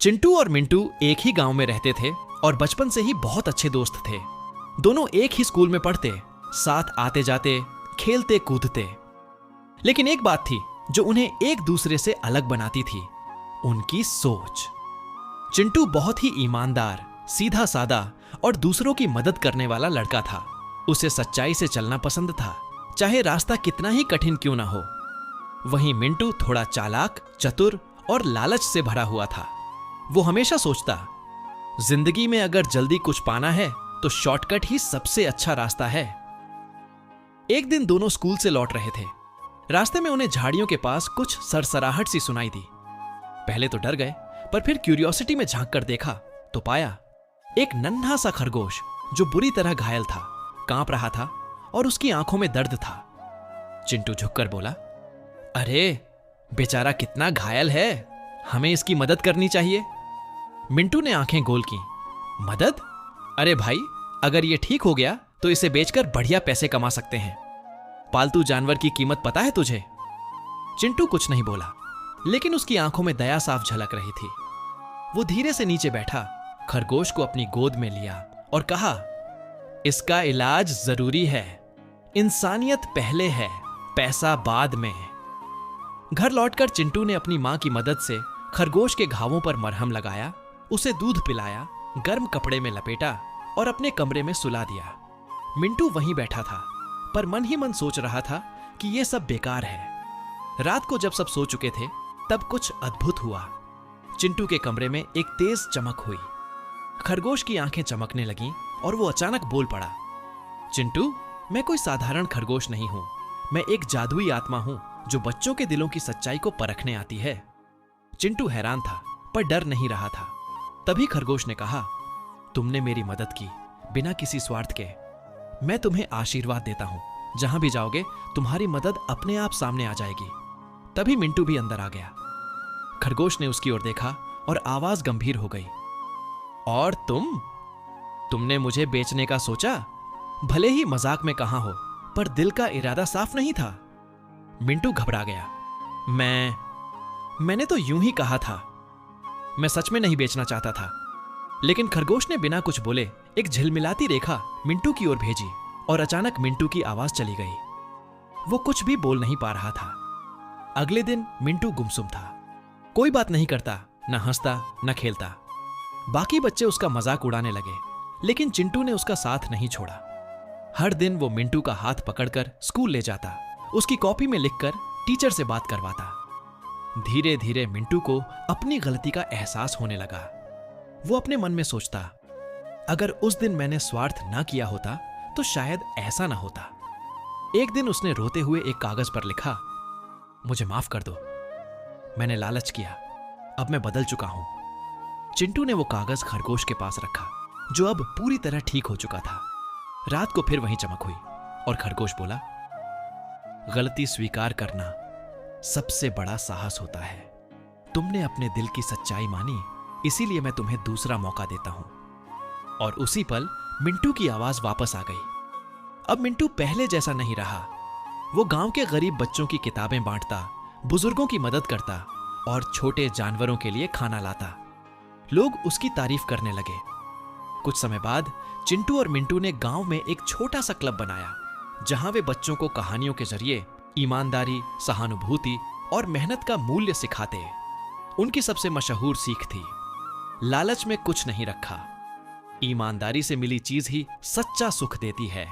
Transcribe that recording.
चिंटू और मिंटू एक ही गांव में रहते थे और बचपन से ही बहुत अच्छे दोस्त थे। दोनों एक ही स्कूल में पढ़ते, साथ आते जाते, खेलते कूदते। लेकिन एक बात थी जो उन्हें एक दूसरे से अलग बनाती थी, उनकी सोच। चिंटू बहुत ही ईमानदार, सीधा सादा और दूसरों की मदद करने वाला लड़का था। उसे सच्चाई से चलना पसंद था, चाहे रास्ता कितना ही कठिन क्यों ना हो। वहीं मिंटू थोड़ा चालाक, चतुर और लालच से भरा हुआ था। वो हमेशा सोचता, जिंदगी में अगर जल्दी कुछ पाना है तो शॉर्टकट ही सबसे अच्छा रास्ता है। एक दिन दोनों स्कूल से लौट रहे थे। रास्ते में उन्हें झाड़ियों के पास कुछ सरसराहट सी सुनाई दी। पहले तो डर गए, पर फिर क्यूरियोसिटी में झांक कर देखा तो पाया एक नन्हा सा खरगोश जो बुरी तरह घायल था, कांप रहा था और उसकी आंखों में दर्द था। चिंटू झुककर बोला, अरे बेचारा कितना घायल है, हमें इसकी मदद करनी चाहिए। मिंटू ने आंखें गोल की। मदद? अरे भाई, अगर ये ठीक हो गया तो इसे बेचकर बढ़िया पैसे कमा सकते हैं। पालतू जानवर की कीमत पता है तुझे? चिंटू कुछ नहीं बोला, लेकिन उसकी आंखों में दया साफ झलक रही थी। वो धीरे से नीचे बैठा, खरगोश को अपनी गोद में लिया और कहा, इसका इलाज जरूरी है। इंसानियत पहले है, पैसा बाद में। घर लौटकर चिंटू ने अपनी मां की मदद से खरगोश के घावों पर मरहम लगाया, उसे दूध पिलाया, गर्म कपड़े में लपेटा और अपने कमरे में सुला दिया। मिंटू वहीं बैठा था, पर मन ही मन सोच रहा था कि यह सब बेकार है। रात को जब सब सो चुके थे, तब कुछ अद्भुत हुआ। चिंटू के कमरे में एक तेज चमक हुई। खरगोश की आंखें चमकने लगीं और वो अचानक बोल पड़ा, चिंटू, मैं कोई साधारण खरगोश नहीं हूं। मैं एक जादुई आत्मा हूं जो बच्चों के दिलों की सच्चाई को परखने आती है। चिंटू हैरान था, पर डर नहीं रहा था। तभी खरगोश ने कहा, तुमने मेरी मदद की बिना किसी स्वार्थ के। मैं तुम्हें आशीर्वाद देता हूं। जहां भी जाओगे तुम्हारी मदद अपने आप सामने आ जाएगी। तभी मिंटू भी अंदर आ गया। खरगोश ने उसकी ओर देखा और आवाज गंभीर हो गई, और तुमने मुझे बेचने का सोचा? भले ही मजाक में कहा हो, पर दिल का इरादा साफ नहीं था। मिंटू घबरा गया। मैंने तो यूं ही कहा था। मैं सच में नहीं बेचना चाहता था। लेकिन खरगोश ने बिना कुछ बोले एक झिलमिलाती रेखा मिंटू की ओर भेजी और अचानक मिंटू की आवाज चली गई। वो कुछ भी बोल नहीं पा रहा था। अगले दिन मिंटू गुमसुम था। कोई बात नहीं करता, न हंसता न खेलता। बाकी बच्चे उसका मजाक उड़ाने लगे, लेकिन चिंटू ने उसका साथ नहीं छोड़ा। हर दिन वो मिंटू का हाथ पकड़कर स्कूल ले जाता, उसकी कॉपी में लिखकर टीचर से बात करवाता। धीरे धीरे मिंटू को अपनी गलती का एहसास होने लगा। वो अपने मन में सोचता, अगर उस दिन मैंने स्वार्थ ना किया होता तो शायद ऐसा ना होता। एक दिन उसने रोते हुए एक कागज पर लिखा, मुझे माफ कर दो, मैंने लालच किया, अब मैं बदल चुका हूं। चिंटू ने वो कागज खरगोश के पास रखा, जो अब पूरी तरह ठीक हो चुका था। रात को फिर वहीं चमक हुई और खरगोश बोला, गलती स्वीकार करना सबसे बड़ा साहस होता है। तुमने अपने दिल की सच्चाई मानी, इसीलिए मैं तुम्हें दूसरा मौका देता हूं। और उसी पल मिंटू की आवाज वापस आ गई। अब मिंटू पहले जैसा नहीं रहा। वो गांव के गरीब बच्चों की किताबें बांटता, बुजुर्गों की मदद करता और छोटे जानवरों के लिए खाना लाता। लोग उसकी तारीफ करने लगे। कुछ समय बाद चिंटू और मिंटू ने गांव में एक छोटा सा क्लब बनाया, जहां वे बच्चों को कहानियों के जरिए ईमानदारी, सहानुभूति और मेहनत का मूल्य सिखाते। उनकी सबसे मशहूर सीख थी, लालच में कुछ नहीं रखा, ईमानदारी से मिली चीज ही सच्चा सुख देती है।